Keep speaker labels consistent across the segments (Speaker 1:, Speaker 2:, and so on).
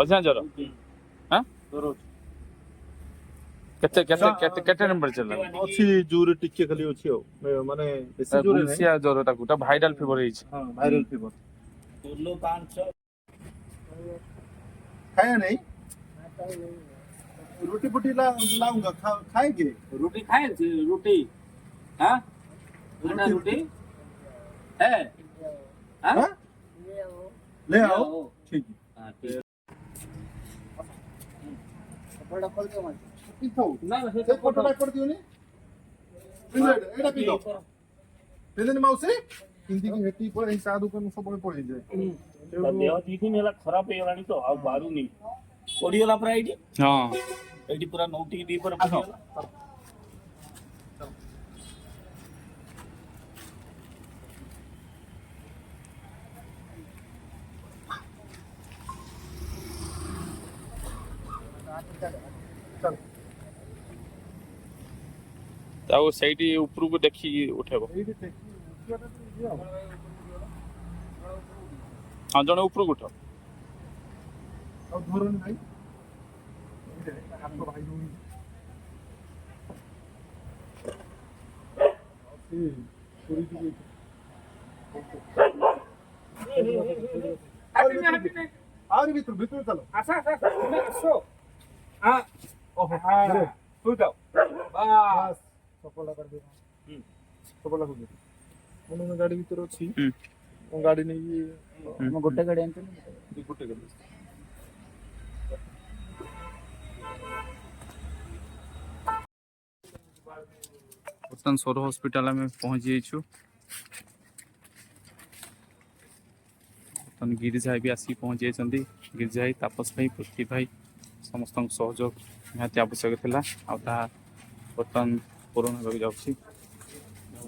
Speaker 1: ଅଧିକା ଜ୍ୱର ହଁ କେତେ କେତେ କେତେ କେତେ ଟେମ୍ପରେଚର ଲାଗେ
Speaker 2: ଅଛି ଜୋରେ ଟିକେ ଖାଲି ଅଛି ଆଉ ମାନେ ବେଶୀ ଜୋରେ ନାହିଁ
Speaker 1: ଗୁଲସିଆ ଜ୍ୱରଟାକୁ ତା ଭାଇରାଲ ଫିଭର ହେଇଛି
Speaker 2: ହଁ ଭାଇରାଲ ଫିଭର खाया नहीं रोटी पोटी लाऊंगा खाएंगे
Speaker 3: रोटी खाए रोटी हाँ रोटी है
Speaker 2: हाँ? ले आओ ठीक है
Speaker 3: हाँ ठीक
Speaker 2: ना से फोटो लाइक कर दियो ने एटा पी लो तेने माउसे हिंदी की हेटी पर ए साधु को सब पड़े जाए
Speaker 3: देह दी दिन ହେଲା ଖରାପ ହେଇଗଲାଣି ତ ଆଉ ବାରୁନି ପଡ଼ିଗଲା ପୁରା ଏଇଠି
Speaker 1: ହଁ
Speaker 3: ଏଇଠି ପୁରା ନଉଟିକି ଦି ପରେ ପଡ଼ିଗଲା
Speaker 1: ଆଉ ସେଇଠି ଉପରକୁ ଦେଖିକି ଉଠେଇବ ହଁ ଜଣେ ଉପରକୁ ଉଠ
Speaker 2: ଆଉ ଧରନ ଭାଇ ହାତ ଭାଇ ନୁନି पूरी की और भीतर चलो
Speaker 3: आसा आसो हां ओहो हां तू जाओ बस
Speaker 2: सफल कर दे सफल हो गया मन गाड़ी भीतर अछि ମୁଁ ଗାଡ଼ି ନେଇକି
Speaker 3: हम गोटे गाड़ी आनते
Speaker 2: ଗୋଟେ ଗାଡ଼ି
Speaker 1: ବର୍ତ୍ତମାନ ସୌର ହସ୍ପିଟାଲ ଆମେ ପହଞ୍ଚି ଯାଇଛୁ ବର୍ତ୍ତମାନ ଗିରିଜା ଭାଇ ବି ଆସିକି ପହଞ୍ଚି ଯାଇଛନ୍ତି ଗିରିଜା ଭାଇ ତାପସ ଭାଇ ପୃଥ୍ୱୀ ଭାଇ ସମସ୍ତଙ୍କ ସହଯୋଗ ନିହାତି ଆବଶ୍ୟକ ଥିଲା ଆଉ ତାହା ବର୍ତ୍ତମାନ ପୂରଣ ହେବାକୁ ଯାଉଛି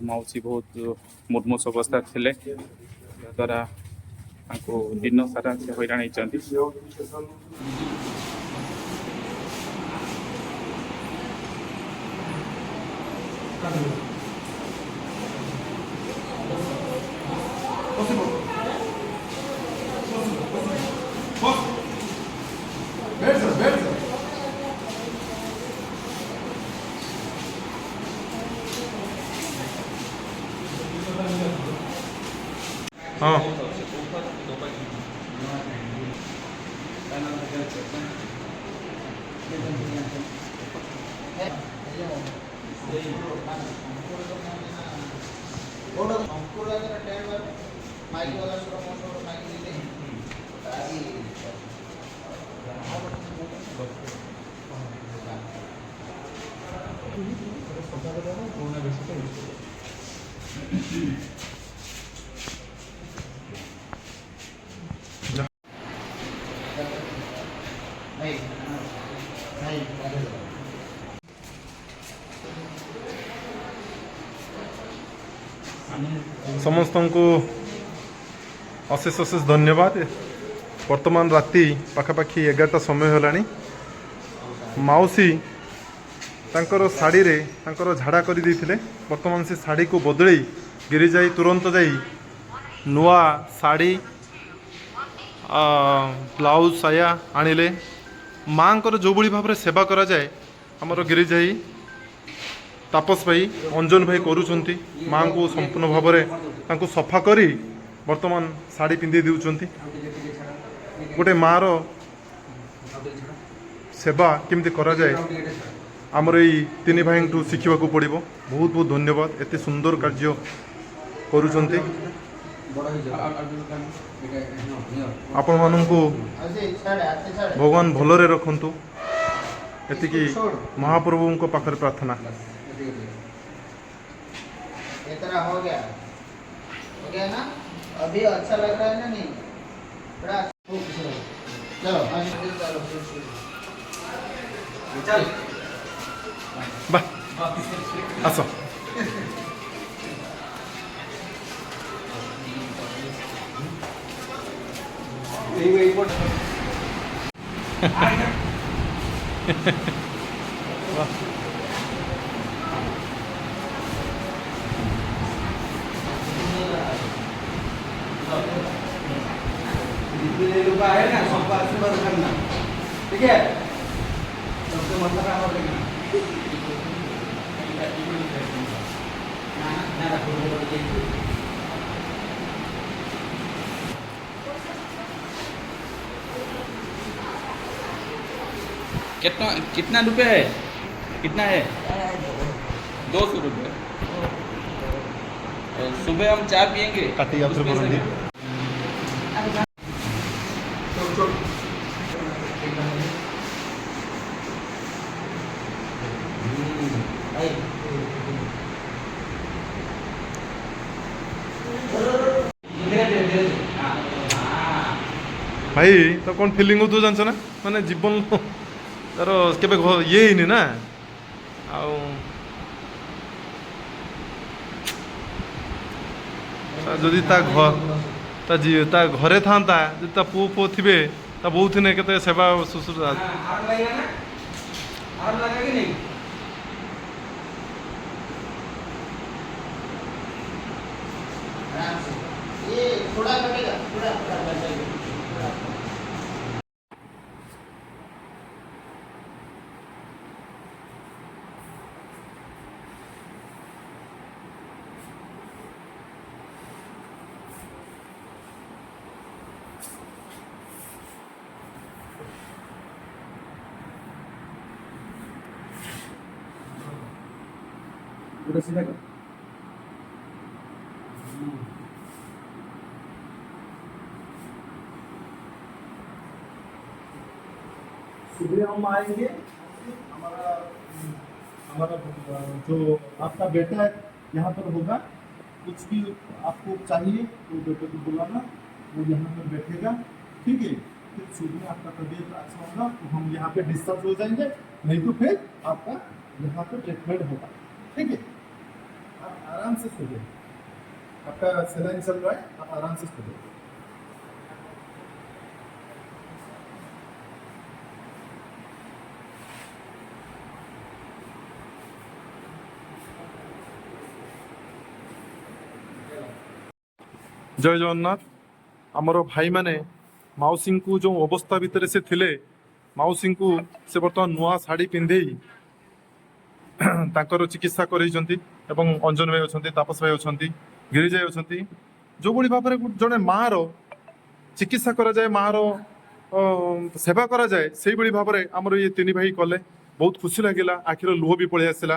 Speaker 1: ମାଉସୀ ବହୁତ ମୁର୍ମୂଷ ଅବସ୍ଥା ଥିଲେ ଯାହାଦ୍ୱାରା ତାଙ୍କୁ ଦିନ ସାରା ସେ ହଇରାଣ ହେଇଛନ୍ତି
Speaker 2: हाँ समस्त को अशेष अशेष धन्यवाद वर्तमान राति पाखापाखि 11टा समय होलानी माउसी तांकर साड़ी रे तांकर झाड़ा कर देथिले वर्तमान से साड़ी को बदली गिरी जाई तुरंत जाई नुआ साड़ी ब्लाउज साया आनिले माँ जो भली भाव सेवा करा जाए आमर गिरी जाई तापस भाई अंजन भाई करुँच माँ को संपूर्ण भाव में सफा करी वर्तमान साड़ी पिंधि दूसरी गोटे माँ रो सेवा केमती करा जाए आमर यही तीन भाई शिखा पड़ो बहुत बहुत धन्यवाद एत सुंदर कार्य करुँच आपण मानू भगवान भलरे रखंतु एतिकी महाप्रभु को पाखरे प्रार्थना
Speaker 4: इतना हो गया ना अभी अच्छा लग रहा है ना नहीं चलो चल
Speaker 2: बा आसो
Speaker 4: है ना आशीर्वाद करना, ठीक है? सबसे मतलब काम करना। ना रखो।
Speaker 5: कितना कितना रुपये है? कितना है? 200 रुपये। और सुबह हम चाय पियेंगे।
Speaker 2: काटी आप
Speaker 5: उसमें से-
Speaker 2: ଭାଇ ତ କ'ଣ ଫିଲିଂ ହେଉଥିବ ଜାଣିଛ ନା, ମାନେ ଜୀବନ ତାର କେବେ ଇଏ ହେଇନି ନା, ଆଉ ଯଦି ତା ଘରେ ଥାନ୍ତା, ଯଦି ତା ପୁଅ ଥିବେ, ତା ବୋଉ ଥିନେ କେତେ ସେବା ଶୁଶ୍ରୂଷା।
Speaker 4: आग लगेगा ना? आग लगा कि नहीं? आराम से। ये थोड़ा कटेगा, थोड़ा बचाइए। पूरा सीधा कर।
Speaker 6: सुबह हम आएंगे। हमारा हमारा जो आपका बेटा है यहाँ पर होगा, कुछ भी आपको चाहिए तो बेटे को बुलाना, वो यहाँ पर बैठेगा, ठीक है? फिर सुबह आपका तबीयत अच्छा होगा तो हम यहाँ पे डिस्चार्ज हो जाएंगे, नहीं तो फिर आपका यहाँ पर ट्रीटमेंट होगा, ठीक है? आप आराम से सोइए, आपका सलाइन चल रहा है, आप आराम से सोइए।
Speaker 2: ଜୟ ଜଗନ୍ନାଥ। ଆମର ଭାଇମାନେ ମାଉସୀଙ୍କୁ ଯେଉଁ ଅବସ୍ଥା ଭିତରେ ସେ ଥିଲେ, ମାଉସୀଙ୍କୁ ସେ ବର୍ତ୍ତମାନ ନୂଆ ଶାଢ଼ୀ ପିନ୍ଧେଇ ତାଙ୍କର ଚିକିତ୍ସା କରାଇଛନ୍ତି। ଏବଂ ଅଞ୍ଜନ ଭାଇ ଅଛନ୍ତି, ତାପସ ଭାଇ ଅଛନ୍ତି, ଗିରିଜାଇ ଅଛନ୍ତି। ଯେଉଁଭଳି ଭାବରେ ଜଣେ ମାଆର ଚିକିତ୍ସା କରାଯାଏ, ମାଆର ସେବା କରାଯାଏ, ସେଇଭଳି ଭାବରେ ଆମର ଇଏ ତିନି ଭାଇ କଲେ। ବହୁତ ଖୁସି ଲାଗିଲା, ଆଖିର ଲୁହ ବି ପଳେଇ ଆସିଲା।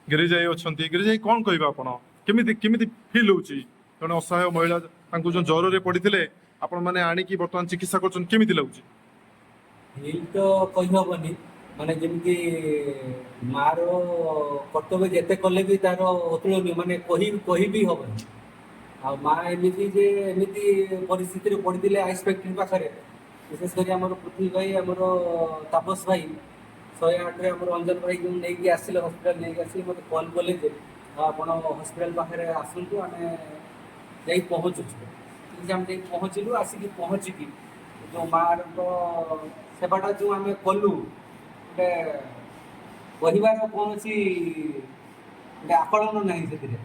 Speaker 2: ଗିରିଜାଇ ଅଛନ୍ତି, ଗିରିଜାଇ କ'ଣ କହିବେ ଆପଣ? କେମିତି କେମିତି ଫିଲ୍ ହେଉଛି? ଜଣେ ଅସହାୟ ମହିଳା, ତାଙ୍କୁ ଯେଉଁ ଜ୍ୱରରେ ପଡ଼ିଥିଲେ ଆପଣମାନେ ଆଣିକି ବର୍ତ୍ତମାନ ଚିକିତ୍ସା କରୁଛନ୍ତି, କେମିତି ଲାଗୁଛି?
Speaker 7: ଏଇ ତ କହିହବନି, ମାନେ ଯେମିତି ମାର କର୍ତ୍ତବ୍ୟ ଯେତେ କଲେ ବି ତାର ଅତୁଳନୀୟ, ମାନେ କହିବି ହବନି। ଆଉ ମା ଏମିତି ଯେ ଏମିତି ପରିସ୍ଥିତିରେ ପଡ଼ିଥିଲେ ଆଇସ୍ ଫ୍ୟାକ୍ଟ୍ରି ପାଖରେ, ବିଶେଷ କରି ଆମର ପୃଥ୍ୱୀ ଭାଇ, ଆମର ତାପସ ଭାଇ 108ରେ ଆମର ଅଞ୍ଜନ ଭାଇ ଯେଉଁ ନେଇକି ଆସିଲେ, ହସ୍ପିଟାଲ ନେଇକି ଆସିଲେ, ମୋତେ କଲ୍ କଲେ ଯେ ଆପଣ ହସ୍ପିଟାଲ ପାଖରେ ଆସନ୍ତୁ, ଆମେ ଯାଇ ପହଞ୍ଚୁଛୁ। ଆମେ ଯାଇ ପହଞ୍ଚିଲୁ, ଆସିକି ପହଞ୍ଚିକି ଯେଉଁ ମାଆଙ୍କ ସେବାଟା ଯେଉଁ ଆମେ କଲୁ, ଗୋଟେ କହିବାର କୌଣସି ଗୋଟେ ଆକଳନ ନାହିଁ ସେଥିରେ।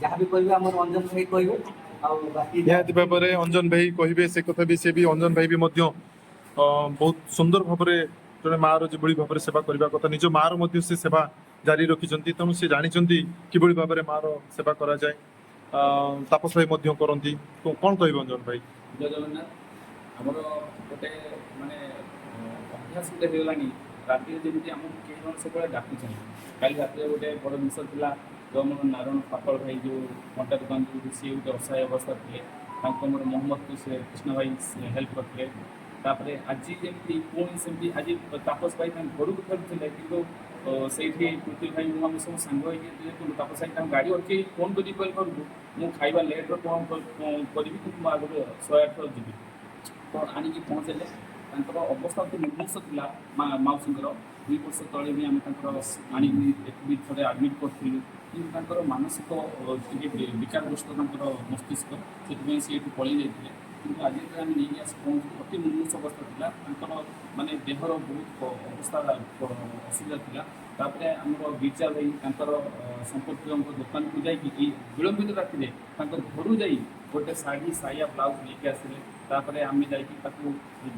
Speaker 7: ଯାହା ବି କହିବେ ଆମର ଅଞ୍ଜନ ଭାଇ କହିବେ, ଆଉ ବାକି
Speaker 2: ନିହାତି ଭାବରେ ଅଞ୍ଜନ ଭାଇ କହିବେ ସେ କଥା ବି, ସେ ବି ଅଞ୍ଜନ ଭାଇ ବି ମଧ୍ୟ ବହୁତ ସୁନ୍ଦର ଭାବରେ ଜଣେ ମାଆର ଯେଭଳି ଭାବରେ ସେବା କରିବା କଥା, ନିଜ ମାଆର ମଧ୍ୟ ସେ ସେବା ଜାରି ରଖିଛନ୍ତି। ତେଣୁ ସେ ଜାଣିଛନ୍ତି କିଭଳି ଭାବରେ ମାଆର ସେବା କରାଯାଏ। ତାପସ ଭାଇ ମଧ୍ୟ କରନ୍ତି। କ'ଣ କହିବେ ଅଞ୍ଜନ ଭାଇ?
Speaker 5: ଜୟ ଜଗନ୍ନାଥ। ଆମର ଗୋଟେ ମାନେ ଅଭ୍ୟାସ ଗୋଟେ ହେଇଗଲାଣି, ରାତିରେ ଯେମିତି ଆମକୁ କେହି ଜଣ ସବୁବେଳେ ଡାକୁଛନ୍ତି। କାଲି ରାତିରେ ଗୋଟେ ବଡ଼ ଜିନିଷ ଥିଲା, ଯେଉଁ ଆମର ନାରାୟଣ ପାପଳ ଭାଇ ଯେଉଁ କଣ୍ଟା ଦୋକାନ ଯେଉଁ, ସିଏ ଗୋଟେ ଅସହାୟ ଅବସ୍ଥା ଥିଲେ, ତାଙ୍କୁ ଆମର ମହମ୍ମଦକୁ ସେ କୃଷ୍ଣ ଭାଇ ହେଲ୍ପ କରିଥିଲେ। ତାପରେ ଆଜି ଯେମିତି ପୁଣି ସେମିତି ଆଜି ତାପସ ଭାଇ ତାଙ୍କ ଘରକୁ ଫେରୁଥିଲେ, କିନ୍ତୁ ସେଇଠି ପୃଥ୍ୱୀ ଭାଇ ମୁଁ ଆମେ ସବୁ ସାଙ୍ଗ ହେଇକି ଯେହେତୁ ତାପସ ଭାଇ ତାଙ୍କ ଗାଡ଼ି ଅଟକେଇ ଫୋନ୍ କରି କହିଲି ଘରକୁ, ମୁଁ ଖାଇବା ଲେଟ୍ର କ'ଣ କରିବି, କିନ୍ତୁ ମୁଁ ଆଗରୁ 108 ଯିବି। ତ ଆଣିକି ପହଞ୍ଚାଇଲେ। ତାଙ୍କର ଅବସ୍ଥା ଅତି ନିର୍ଦ୍ଦିଷ୍ଟ ଥିଲା ମାଉସୀଙ୍କର। 2 ବର୍ଷ ତଳେ ବି ଆମେ ତାଙ୍କର ଆଣିକି ଏଠି ଥରେ ଆଡ଼ମିଟ୍ କରିଥିଲୁ, କିନ୍ତୁ ତାଙ୍କର ମାନସିକ ଟିକେ ବିକାରଗ୍ରସ୍ତ ତାଙ୍କର ମସ୍ତିଷ୍କ, ସେଥିପାଇଁ ସେ ଏଠୁ ପଳେଇ ଯାଇଥିଲେ। କିନ୍ତୁ ଆଜି ଯେତେବେଳେ ଆମେ ନେଇକି ଆସି ପହଞ୍ଚିଲୁ, ଅତି ନିର୍ଦ୍ଦିଷ୍ଟ ଅବସ୍ଥା ଥିଲା ତାଙ୍କର, ମାନେ ଦେହର ବହୁତ ଅବସ୍ଥା ଅସୁବିଧା ଥିଲା। ତାପରେ ଆମର ଗିର୍ଜା ଭାଇ ତାଙ୍କର ସମ୍ପର୍କୀୟଙ୍କ ଦୋକାନକୁ ଯାଇକି ଏଇ ବିଳମ୍ବିତ ରାତିରେ ତାଙ୍କ ଘରୁ ଯାଇ ଗୋଟେ ଶାଢ଼ୀ, ସାୟା, ବ୍ଲାଉଜ୍ ନେଇକି ଆସିଲେ। ତାପରେ ଆମେ ଯାଇକି ତାକୁ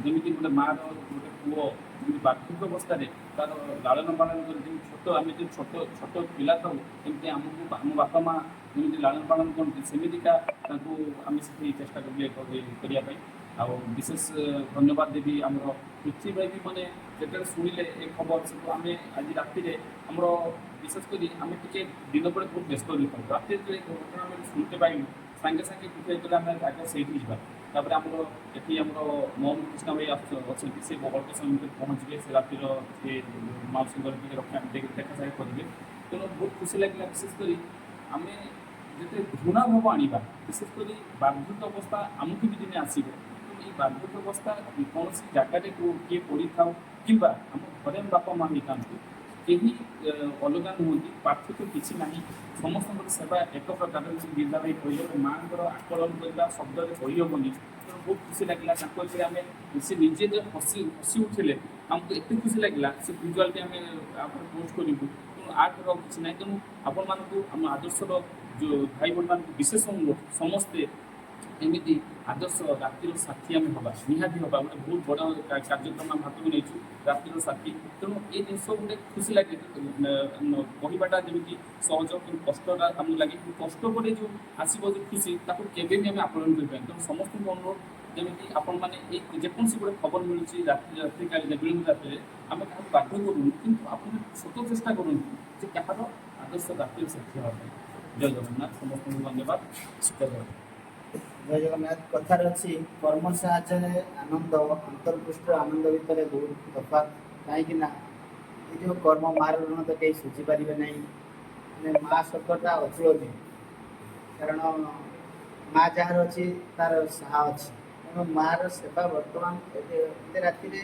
Speaker 5: ଯେମିତି ଗୋଟେ ମାଆର ଗୋଟେ ପୁଅ ଯେମିତି ବାର୍ଦ୍ଧକ୍ୟ ଅବସ୍ଥାରେ ତାର ଲାଳନ ପାଳନ କରି ଯେମିତି ଛୋଟ ଆମେ ଯେଉଁ ଛୋଟ ଛୋଟ ପିଲା ଥାଉ ଯେମିତି ଆମକୁ ଆମ ବାପା ମା ଯେମିତି ଲାଳନ ପାଳନ କରନ୍ତି ସେମିତିକା ତାଙ୍କୁ ଆମେ ସେଠି ଚେଷ୍ଟା କରିବା ପାଇଁ। ଆଉ ବିଶେଷ ଧନ୍ୟବାଦ ଦେବି ଆମର ପୃଥ୍ୱୀ ଭାଇ ବି ମାନେ ଯେତେବେଳେ ଶୁଣିଲେ ଏ ଖବର ସବୁ ଆମେ ଆଜି ରାତିରେ ଆମର ବିଶେଷ କରି ଆମେ ଟିକେ ଦିନ ବେଳେ ବହୁତ ବ୍ୟସ୍ତ ରହିଥାଉ ରାତିରେ ଯେତେବେଳେ ଘଟଣା ଆମେ ଶୁଣିତେ ପାଇଲୁ ସାଙ୍ଗେ ସାଙ୍ଗେ ପୃଥ୍ୱୀ ଭାଇ ଆମେ ଆଗ ସେଇଠି ଯିବା। ତାପରେ ଆମର ଏଠି ଆମର ମୋହନ କୃଷ୍ଣ ଭାଇ ଅଛନ୍ତି ସେ ଅଳ୍ପ ସମୟ ଭିତରେ ପହଞ୍ଚିବେ ସେ ରାତିର ସେ ମାଉସୀଙ୍କର ଟିକେ ରକ୍ଷା ଦେଖା ସାକ୍ଷାତ କରିବେ। ତେଣୁ ବହୁତ ଖୁସି ଲାଗିଲା ବିଶେଷ କରି ଆମେ ଯେତେ ଘୃଣା ଭାବ ଆଣିବା ବିଶେଷ କରି ବାର୍ଦ୍ଧକ୍ୟ ଅବସ୍ଥା ଆମକୁ ବି ଦିନେ ଆସିବ। এই বার্ধক্য অবস্থা কୌଣସି ଜାଗାରେ କିଏ ପଡ଼ିଥାଉ କିମ୍ବା ଆମ ଘରେ ବାପା ମା ହେଇଥାନ୍ତୁ କେହି ଅଲଗା ନୁହନ୍ତି ପାର୍ଥକ୍ୟ କିଛି ନାହିଁ ସମସ୍ତଙ୍କର ସେବା ଏକ ପ୍ରକାର ଗୀତା ଭାଇ କହିଲେ ମାଆଙ୍କର ଆକଳନ କରିବା ଶବ୍ଦରେ କହିହେବନି। ତେଣୁ ବହୁତ ଖୁସି ଲାଗିଲା ତାଙ୍କ ବିଷୟରେ ଆମେ ସେ ନିଜେ ଯେ ହସି ଉଠିଲେ ଆମକୁ ଏତେ ଖୁସି ଲାଗିଲା ସେ ଭିଜୁଆଲଟି ଆମେ ଆପଣ ପୋଷ୍ଟ କରିବୁ। ତେଣୁ ଆର୍ଟର କିଛି ନାହିଁ। ତେଣୁ ଆପଣମାନଙ୍କୁ ଆମ ଆଦର୍ଶର ଯେଉଁ ଭାଇ ଭଉଣୀମାନଙ୍କୁ ବିଶେଷ ଅନୁରୋଧ ସମସ୍ତେ ଏମିତି ଆଦର୍ଶ ରାତିର ସାଥୀ ଆମେ ହେବା ନିହାତି ହେବା ଗୋଟେ ବହୁତ ବଡ଼ କାର୍ଯ୍ୟକ୍ରମ ଆମେ ହାତକୁ ନେଇଛୁ ରାତିର ସାଥୀ। ତେଣୁ ଏ ଜିନିଷ ଗୋଟେ ଖୁସି ଲାଗେ କହିବାଟା ଯେମିତି ସହଜ କିନ୍ତୁ କଷ୍ଟଟା ଆମକୁ ଲାଗେ କିନ୍ତୁ କଷ୍ଟ ପରେ ଯେଉଁ ଆସିବ ଯେଉଁ ଖୁସି ତାକୁ କେବେ ବି ଆମେ ଆକଳନ କରିପାରିବା। ତେଣୁ ସମସ୍ତଙ୍କୁ ଅନୁରୋଧ ଯେମିତି ଆପଣମାନେ ଏଇ ଯେକୌଣସି ଗୋଟେ ଖବର ମିଳୁଛି ରାତ୍ରିକାଳୀ ବିଳମ୍ବ ରାତିରେ ଆମେ କାହାକୁ ବାଧ୍ୟ କରୁନୁ କିନ୍ତୁ ଆପଣ ଛୋଟ ଚେଷ୍ଟା କରନ୍ତୁ ଯେ କାହାର ଆଦର୍ଶ ରାତିର ସାଥୀ ହେବା ପାଇଁ। ଜୟ ଜଗନ୍ନାଥ ସମସ୍ତଙ୍କୁ ଧନ୍ୟବାଦ। ଜୟ ଜଗନ୍ନାଥ।
Speaker 4: ଜୟ ଜଗନ୍ନାଥ। କଥାରେ ଅଛି କର୍ମ ସାହାଯ୍ୟରେ ଆନନ୍ଦ ଅନ୍ତର୍ପୃଷ୍ଟ ଆନନ୍ଦ ଭିତରେ ବହୁତ ତଫାତ। କାହିଁକି ନା ଏ ଯେଉଁ କର୍ମ ମାର ଋଣ ତ କେହି ଶୁଝିପାରିବେ ନାହିଁ। ମାନେ ମା ଶବ୍ଦଟା ଅତୁଳନୀୟ କାରଣ ମା ଯାହାର ଅଛି ତାର ସାହା ଅଛି। ତେଣୁ ମାର ସେବା ବର୍ତ୍ତମାନ ଏତେ ରାତିରେ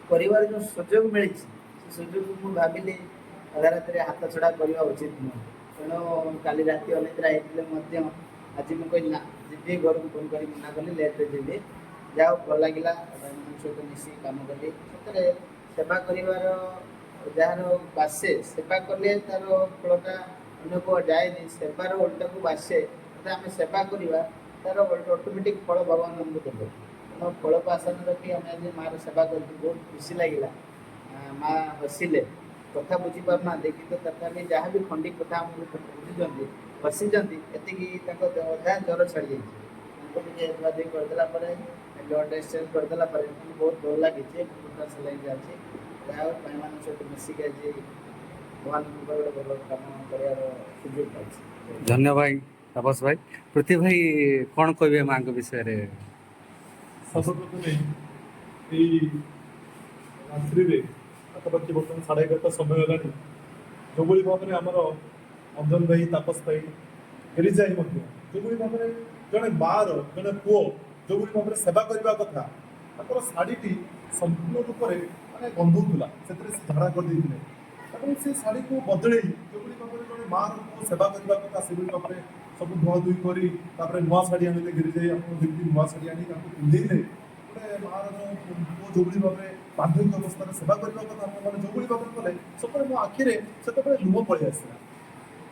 Speaker 4: କରିବାର ଯେଉଁ ସୁଯୋଗ ମିଳିଛି ସେ ସୁଯୋଗକୁ ମୁଁ ଭାବିଲି ଅଧା ରାତିରେ ହାତ ଛଡ଼ା କରିବା ଉଚିତ ନୁହେଁ। ତେଣୁ କାଲି ରାତି ଅନିଦ୍ରା ହେଇଥିଲେ ମଧ୍ୟ ଆଜି ମୁଁ କହିଲି ନା ଯିବି ଘରକୁ ଫୋନ୍ କରି ମନା କଲି ଲେଟ୍ରେ ଯିବି। ଯାହା ଭଲ ଲାଗିଲା ଭାଇମାନଙ୍କ ସହିତ ମିଶିକି କାମ କଲି। ସତରେ ସେବା କରିବାର ଯାହାର ବାସେ ସେବା କଲେ ତାର ଫଳଟା ଅନ୍ୟକୁ ଯାଏନି ସେବାର ଓଲଟାକୁ ବାସେ ଯଦି ଆମେ ସେବା କରିବା ତାର ଅଟୋମେଟିକ୍ ଫଳ ଭଗବାନ ଆମକୁ ଦେବେ। ତେଣୁ ଫଳକୁ ଆଶା ନ ରଖି ଆମେ ଆଜି ମାଆର ସେବା କରିଛୁ ବହୁତ ଖୁସି ଲାଗିଲା। ମା ହସିଲେ କଥା ବୁଝିପାରୁନାହାନ୍ତି କିନ୍ତୁ ତଥାପି ଯାହା ବି ଖଣ୍ଡି କଥା ଆମକୁ ବୁଝୁଛନ୍ତି ହସିଛନ୍ତି ଏତିକି ତାଙ୍କ ଅଧା ଜ୍ୱର ଛାଡ଼ିଯାଇଛି। ତାଙ୍କୁ ଟିକେ ଧୁଆଧୁଇ କରିଦେଲା ପରେ ବ୍ଲଡ଼ ଏକ୍ସଚେଞ୍ଜ କରିଦେଲା ପରେ ବହୁତ ଭଲ ଲାଗିଛି। ଗୋଟା ସିଲାଇ ଯାଉଛି ଯାହା ହଉ ଭାଇମାନଙ୍କ ସହିତ ମିଶିକି ଆଜି ଭଗବାନଙ୍କ ଗୋଟେ ଭଲ କାମ କରିବାର ସୁଯୋଗ ପାଇଛି।
Speaker 7: ଧନ୍ୟବାଦ ତାପସ ଭାଇ। ପୃଥ୍ୱୀ ଭାଇ କ'ଣ କହିବେ ମାଙ୍କ ବିଷୟରେ?
Speaker 6: ସର୍ବପ୍ରଥମେ ଏଇ ରାତ୍ରିରେ ପାଖାପାଖି ବର୍ତ୍ତମାନ 11:30 ସମୟ ହେଲାଣି ଯେଉଁଭଳି ଭାବରେ ଆମର ଅଞ୍ଜନ ଭାଇ ତାପସ ଭାଇ ଗିରିଜାଇ ମଧ୍ୟ ଯେଉଁଭଳି ଭାବରେ ଜଣେ ମାଆର ଜଣେ ପୁଅ ଯେଉଁଭଳି ଭାବରେ ସେବା କରିବା କଥା ତାଙ୍କର ଶାଢ଼ୀଟି ସମ୍ପୂର୍ଣ୍ଣ ରୂପରେ ମାନେ ଗନ୍ଧଉଥିଲା ସେଥିରେ ସେ ଝାଡ଼ା କରିଦେଇଥିଲେ ଏବଂ ସେ ଶାଢ଼ୀକୁ ବଦଳେଇ ଯେଉଁଭଳି ଭାବରେ ଜଣେ ମାଆର ପୁଅ ସେବା କରିବା କଥା ସେଭଳି ଭାବରେ ସବୁ ଧୁଆଧୁଇ କରି ତାପରେ ନୂଆ ଶାଢ଼ୀ ଆଣିଲେ ଗିରିଜାଇ ଆପଣ ଯେମିତି ନୂଆ ଶାଢ଼ୀ ଆଣି ତାଙ୍କୁ ପିନ୍ଧେଇଲେ ଗୋଟେ ମାଆର ପୁଅ ଯେଉଁଭଳି ଭାବରେ ବାର୍ଦ୍ଧକ୍ୟ ଅବସ୍ଥାରେ ସେବା କରିବା କଥା ଆପଣମାନେ ଯେଉଁଭଳି ଭାବରେ କଲେ ସତରେ ମୋ ଆଖିରେ ସେତେବେଳେ ଲୁହ ପଳେଇ ଆସିଲା।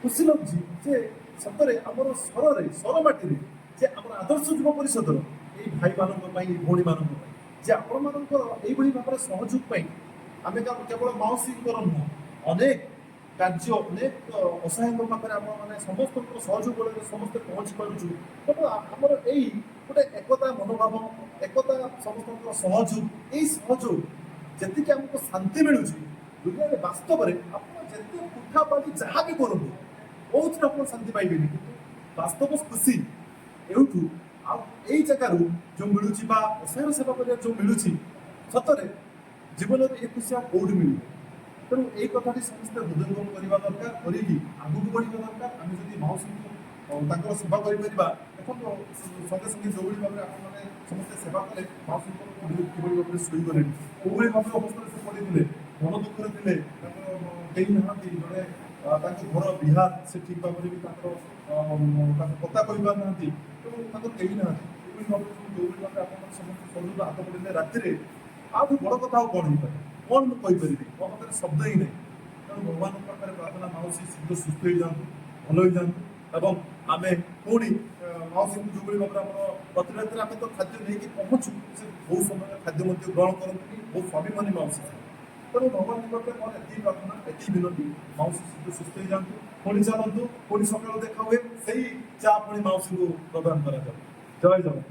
Speaker 6: ଖୁସି ଲାଗୁଛି ଯେ ସତରେ ଆମର ସ୍ୱର ମାଟିରେ ଯେ ଆମର ଆଦର୍ଶ ଯୁବ ପରିଷଦର ଏଇ ଭାଇମାନଙ୍କ ପାଇଁ ଏଇ ଭଉଣୀମାନଙ୍କ ପାଇଁ ଯେ ଆପଣମାନଙ୍କର ଏଇଭଳି ଭାବରେ ସହଯୋଗ ପାଇଁ ଆମେ କେବଳ ମାଉସୀଙ୍କର ନୁହଁ ଅନେକ କାର୍ଯ୍ୟ ଅନେକ ଅସହାୟଙ୍କ ପାଖରେ ଆପଣମାନେ ସମସ୍ତଙ୍କର ସହଯୋଗ ବଳରେ ସମସ୍ତେ ପହଞ୍ଚି ପାରୁଛୁ। ତେଣୁ ଆମର ଏଇ ଗୋଟେ ଏକତା ମନୋଭାବ ଏକତା ସମସ୍ତଙ୍କର ସହଯୋଗ ଏଇ ସହଯୋଗ ଯେତିକି ଆମକୁ ଶାନ୍ତି ମିଳୁଛି ଦୁନିଆରେ ବାସ୍ତବରେ ଆପଣ ଯେତେ ଉଠା ପାଠି ଯାହା ବି କରନ୍ତୁ କୋଉଥିରେ ଆପଣ ଶାନ୍ତି ପାଇବେନି କିନ୍ତୁ ବାସ୍ତବ ଖୁସି ଏଉଠୁ ଆଉ ଏଇ ଜାଗାରୁ ଯେଉଁ ମିଳୁଛି ବା ଅସହାୟ ସେବା କରିବା ଯେଉଁ ମିଳୁଛି ସତରେ ଜୀବନରେ ଏ ଖୁସି ଆଉ କୋଉଠି ମିଳିବ। ତେଣୁ ଏଇ କଥାଟି ସମସ୍ତେ ହୃଦୟଙ୍ଗମ କରିବା ଦରକାର କରିକି ଆଗକୁ ବଢ଼ିବା ଦରକାର। ଆମେ ଯଦି ମାଉସୀଙ୍କୁ ତାଙ୍କର ସେବା କରିପାରିବା ଦେଖନ୍ତୁ ସଙ୍ଗେ ସଙ୍ଗେ ଯେଉଁଭଳି ଭାବରେ ଆପଣମାନେ ସମସ୍ତେ ସେବା କଲେ ମାଉସୀଙ୍କର କିଭଳି ଭାବରେ ଶୋଇଗଲେଣି କୋଉଭଳି ଭାବରେ ଅବସ୍ଥାରେ ସେ ପଡ଼ିଥିଲେ ମନ ଦୁଃଖରେ ଥିଲେ ତାଙ୍କର କେହି ନାହାନ୍ତି ଜଣେ ତାଙ୍କ ଘର ବିହାର ସେ ଠିକ୍ ଭାବରେ ବି ତାଙ୍କ କଥା କହିପାରୁନାହାନ୍ତି ତେଣୁ ତାଙ୍କର କେହି ନାହାନ୍ତି ଏଭଳି ଭାବରେ ଯେଉଁଭଳି ଭାବରେ ଆପଣମାନେ ସମସ୍ତେ ଶରୀରକୁ ହାତ ପଡ଼ିଲେ ରାତିରେ ଆଉଠୁ ବଡ଼ କଥା ଆଉ କ'ଣ ହେଇପାରେ କ'ଣ ମୁଁ କହିପାରିବି ମୋ ପାଖରେ ଶବ୍ଦ ହିଁ ନାହିଁ। ତେଣୁ ଭଗବାନଙ୍କ ପାଖରେ ପ୍ରାର୍ଥନା ମାଉସୀ ଶୀଘ୍ର ସୁସ୍ଥ ହେଇଯାଆନ୍ତୁ ଭଲ ହେଇଯାଆନ୍ତୁ ଏବଂ ଆମେ ପୁଣି ମାଉସୀ ଯୋଉଭଳି ଭାବରେ ଆମର ପ୍ରତିରାତ୍ରରେ ଆମେ ତ ଖାଦ୍ୟ ନେଇକି ପହଞ୍ଚୁ ସେ ବହୁତ ସମୟରେ ଖାଦ୍ୟ ମଧ୍ୟ ଗ୍ରହଣ କରନ୍ତି ବହୁତ ସ୍ୱାଭିମାନୀ ମାଉସୀ ଥାଏ। ତେଣୁ ଭଗବାନ ନିକଟରେ ମୋର ଏତିକି ପ୍ରାର୍ଥନା ଏତିକି ବିନତି ମାଉସୀ ଶୀଘ୍ର ସୁସ୍ଥ ହେଇଯାଆନ୍ତୁ ପୁଣି ଚାଲନ୍ତୁ ପୁଣି ସକାଳୁ ଦେଖା ହୁଏ ସେଇ ଚା ପୁଣି ମାଉସୀକୁ ପ୍ରଦାନ କରାଯାଉ। ଜୟ ଜଗନ୍ନାଥ।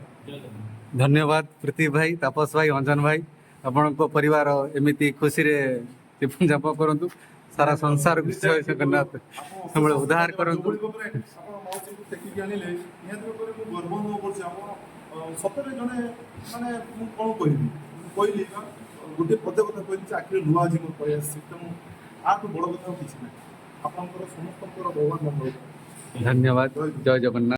Speaker 7: ଧନ୍ୟବାଦ ପୃଥ୍ୱୀ ଭାଇ, ତାପସ ଭାଇ, ଅଞ୍ଜନ ଭାଇ, ଆପଣଙ୍କ ପରିବାର ଏମିତି ଖୁସିରେ ଜୀବନଯାପନ କରନ୍ତୁ। ସାରା ସଂସାରକୁ ଜୟ ଜଗନ୍ନାଥ ସବୁବେଳେ ଉଦ୍ଧାର କରନ୍ତୁ।
Speaker 6: ଯୋଉଭଳି ଭାବରେ ଆପଣ ମାଉସୀକୁ ଟେକିକି ଆଣିଲେ ନିହାତି ଭାବରେ ମୁଁ ଗର୍ବ ଅନୁଭବ କରୁଛି। ଆପଣ ସତରେ ଜଣେ ମାନେ ମୁଁ କ'ଣ କହିବି ମୁଁ କହିଲି ନା ଗୋଟିଏ ପଦେ କଥା କହିଲି ଯେ ଆଖିରେ ଲୁହା ଆଜି ମୋର ପଳେଇ ଆସିଛି। ତେଣୁ ଆଠୁ ବଡ଼ କଥା ଆଉ କିଛି ନାହିଁ। ଆପଣଙ୍କର ସମସ୍ତଙ୍କର ଭଗବାନ ମଙ୍ଗଳ।
Speaker 7: ଧନ୍ୟବାଦ, ଜୟ ଜଗନ୍ନାଥ।